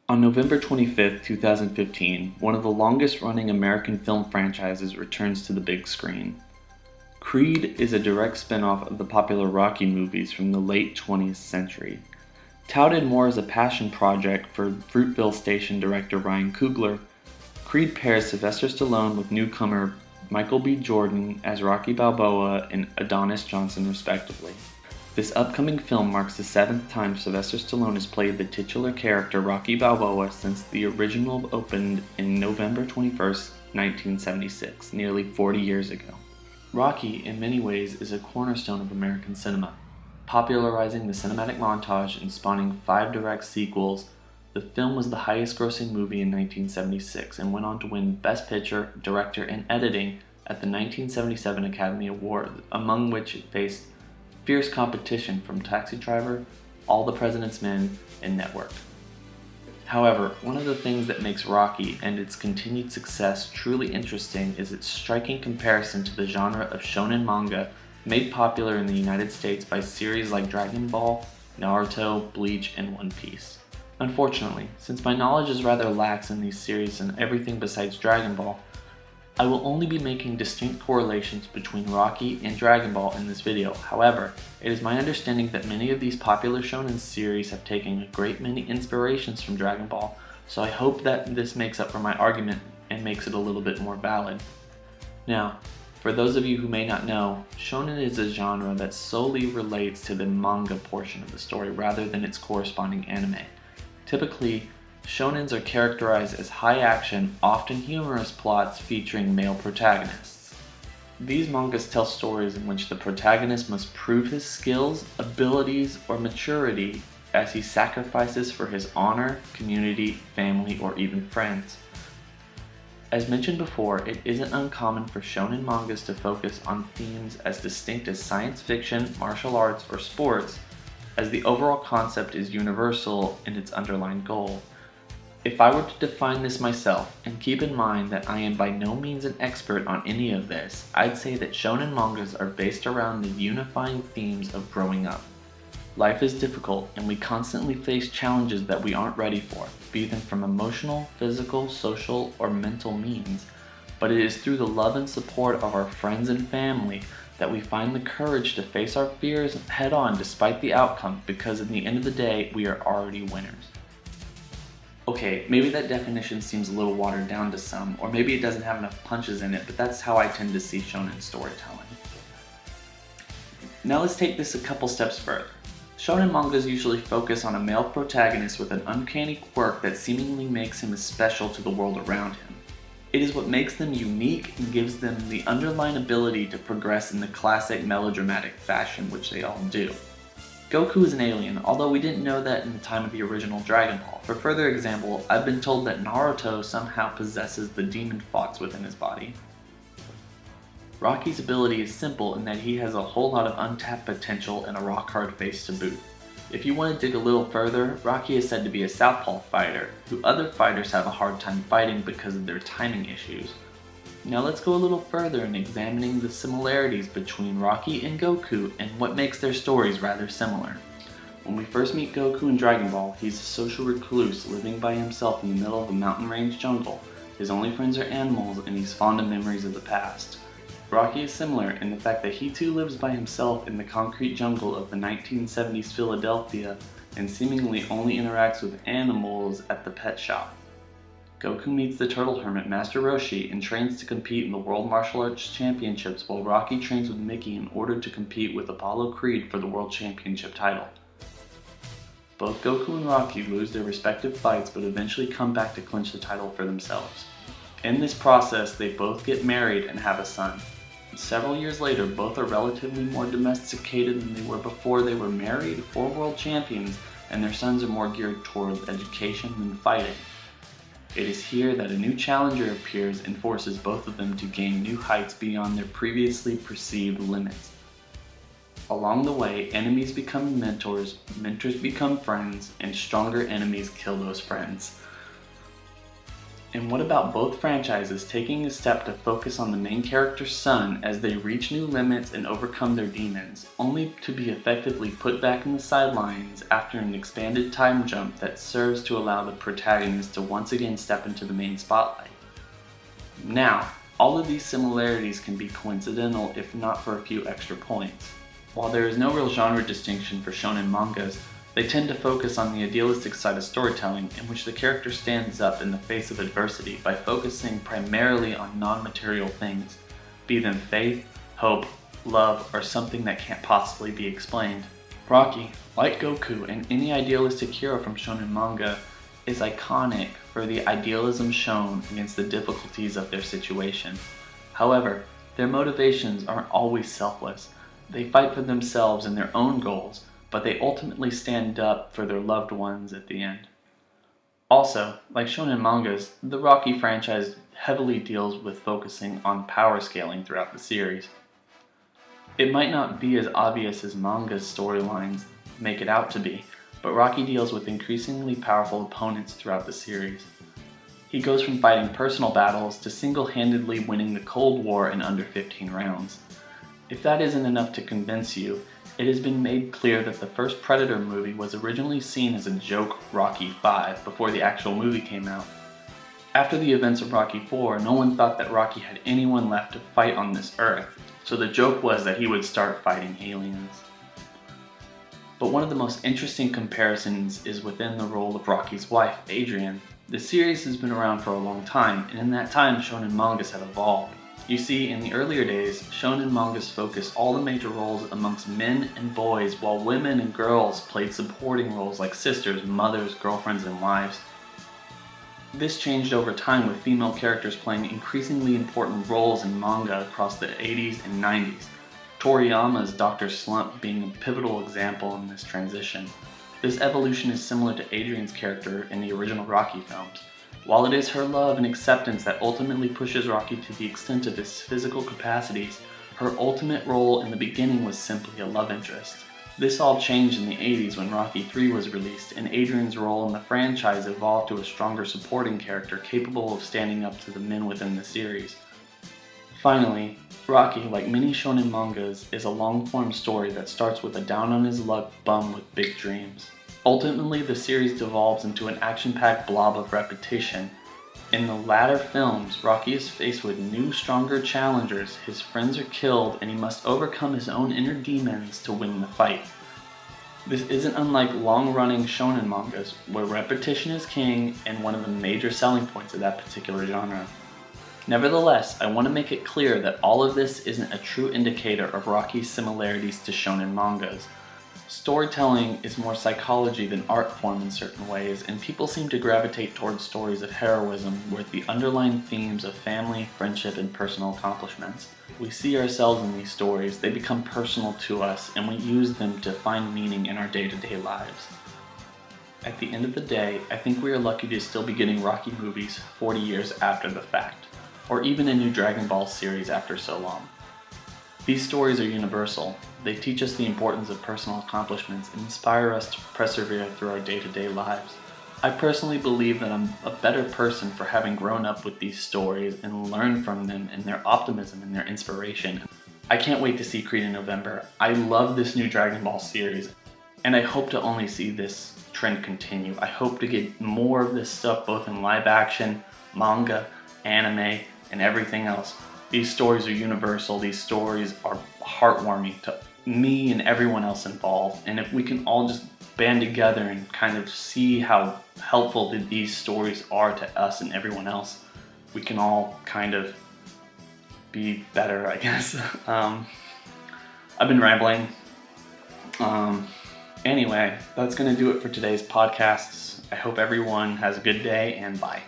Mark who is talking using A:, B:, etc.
A: On November 25, 2015, one of the longest-running American film franchises returns to the big screen. Creed is a direct spin-off of the popular Rocky movies from the late 20th century. Touted more as a passion project for Fruitvale Station director Ryan Coogler, Creed pairs Sylvester Stallone with newcomer Michael B. Jordan as Rocky Balboa and Adonis Johnson respectively. This upcoming film marks the 7th time Sylvester Stallone has played the titular character Rocky Balboa since the original opened in November 21, 1976, nearly 40 years ago. Rocky, in many ways, is a cornerstone of American cinema. Popularizing the cinematic montage and spawning 5 direct sequels, the film was the highest-grossing movie in 1976 and went on to win Best Picture, Director, and Editing at the 1977 Academy Awards, among which it faced fierce competition from Taxi Driver, All the President's Men, and Network. However, one of the things that makes Rocky and its continued success truly interesting is its striking comparison to the genre of shonen manga made popular in the United States by series like Dragon Ball, Naruto, Bleach, and One Piece. Unfortunately, since my knowledge is rather lax in these series and everything besides Dragon Ball, I will only be making distinct correlations between Rocky and Dragon Ball in this video. However, it is my understanding that many of these popular shonen series have taken a great many inspirations from Dragon Ball, so I hope that this makes up for my argument and makes it a little bit more valid. Now, for those of you who may not know, shonen is a genre that solely relates to the manga portion of the story rather than its corresponding anime. Typically, shonens are characterized as high-action, often humorous plots featuring male protagonists. These mangas tell stories in which the protagonist must prove his skills, abilities, or maturity as he sacrifices for his honor, community, family, or even friends. As mentioned before, it isn't uncommon for shonen mangas to focus on themes as distinct as science fiction, martial arts, or sports, as the overall concept is universal in its underlying goal. If I were to define this myself, and keep in mind that I am by no means an expert on any of this, I'd say that shonen mangas are based around the unifying themes of growing up. Life is difficult, and we constantly face challenges that we aren't ready for, be them from emotional, physical, social, or mental means. But it is through the love and support of our friends and family that we find the courage to face our fears head on despite the outcome, because in the end of the day, we are already winners. Okay, maybe that definition seems a little watered down to some, or maybe it doesn't have enough punches in it, but that's how I tend to see shonen storytelling. Now let's take this a couple steps further. Shonen mangas usually focus on a male protagonist with an uncanny quirk that seemingly makes him special to the world around him. It is what makes them unique and gives them the underlying ability to progress in the classic melodramatic fashion, which they all do. Goku is an alien, although we didn't know that in the time of the original Dragon Ball. For further example, I've been told that Naruto somehow possesses the demon fox within his body. Rocky's ability is simple in that he has a whole lot of untapped potential and a rock-hard face to boot. If you want to dig a little further, Rocky is said to be a southpaw fighter, who other fighters have a hard time fighting because of their timing issues. Now let's go a little further in examining the similarities between Rocky and Goku and what makes their stories rather similar. When we first meet Goku in Dragon Ball, he's a social recluse living by himself in the middle of a mountain range jungle. His only friends are animals and he's fond of memories of the past. Rocky is similar in the fact that he too lives by himself in the concrete jungle of the 1970s Philadelphia and seemingly only interacts with animals at the pet shop. Goku meets the turtle hermit Master Roshi and trains to compete in the World Martial Arts Championships, while Rocky trains with Mickey in order to compete with Apollo Creed for the World Championship title. Both Goku and Rocky lose their respective fights but eventually come back to clinch the title for themselves. In this process, they both get married and have a son. Several years later, both are relatively more domesticated than they were before they were married or world champions, and their sons are more geared towards education than fighting. It is here that a new challenger appears and forces both of them to gain new heights beyond their previously perceived limits. Along the way, enemies become mentors, mentors become friends, and stronger enemies kill those friends. And what about both franchises taking a step to focus on the main character's son as they reach new limits and overcome their demons, only to be effectively put back in the sidelines after an expanded time jump that serves to allow the protagonist to once again step into the main spotlight? Now, all of these similarities can be coincidental if not for a few extra points. While there is no real genre distinction for shonen mangas, they tend to focus on the idealistic side of storytelling in which the character stands up in the face of adversity by focusing primarily on non-material things, be them faith, hope, love, or something that can't possibly be explained. Rocky, like Goku and any idealistic hero from shonen manga, is iconic for the idealism shown against the difficulties of their situation. However, their motivations aren't always selfless. They fight for themselves and their own goals, but they ultimately stand up for their loved ones at the end. Also, like shonen mangas, the Rocky franchise heavily deals with focusing on power scaling throughout the series. It might not be as obvious as manga's storylines make it out to be, but Rocky deals with increasingly powerful opponents throughout the series. He goes from fighting personal battles to single-handedly winning the Cold War in under 15 rounds. If that isn't enough to convince you, it has been made clear that the first Predator movie was originally seen as a joke Rocky V before the actual movie came out. After the events of Rocky IV, no one thought that Rocky had anyone left to fight on this earth, so the joke was that he would start fighting aliens. But one of the most interesting comparisons is within the role of Rocky's wife, Adrian. The series has been around for a long time, and in that time shonen mangas have evolved. You see, in the earlier days, shonen mangas focused all the major roles amongst men and boys, while women and girls played supporting roles like sisters, mothers, girlfriends, and wives. This changed over time with female characters playing increasingly important roles in manga across the 80s and 90s, Toriyama's Dr. Slump being a pivotal example in this transition. This evolution is similar to Adrian's character in the original Rocky films. While it is her love and acceptance that ultimately pushes Rocky to the extent of his physical capacities, her ultimate role in the beginning was simply a love interest. This all changed in the 80s when Rocky III was released, and Adrian's role in the franchise evolved to a stronger supporting character capable of standing up to the men within the series. Finally, Rocky, like many shonen mangas, is a long-form story that starts with a down-on-his-luck bum with big dreams. Ultimately, the series devolves into an action-packed blob of repetition. In the latter films, Rocky is faced with new, stronger challengers, his friends are killed, and he must overcome his own inner demons to win the fight. This isn't unlike long-running shonen mangas, where repetition is king and one of the major selling points of that particular genre. Nevertheless, I want to make it clear that all of this isn't a true indicator of Rocky's similarities to shonen mangas. Storytelling is more psychology than art form in certain ways, and people seem to gravitate towards stories of heroism with the underlying themes of family, friendship, and personal accomplishments. We see ourselves in these stories, they become personal to us, and we use them to find meaning in our day-to-day lives. At the end of the day, I think we are lucky to still be getting Rocky movies 40 years after the fact, or even a new Dragon Ball series after so long. These stories are universal. They teach us the importance of personal accomplishments and inspire us to persevere through our day-to-day lives. I personally believe that I'm a better person for having grown up with these stories and learned from them and their optimism and their inspiration. I can't wait to see Creed in November. I love this new Dragon Ball series, and I hope to only see this trend continue. I hope to get more of this stuff both in live action, manga, anime, and everything else. These stories are universal, these stories are heartwarming to me and everyone else involved, and if we can all just band together and kind of see how helpful these stories are to us and everyone else, we can all kind of be better, I guess. I've been rambling. Anyway, that's going to do it for today's podcasts. I hope everyone has a good day, and bye.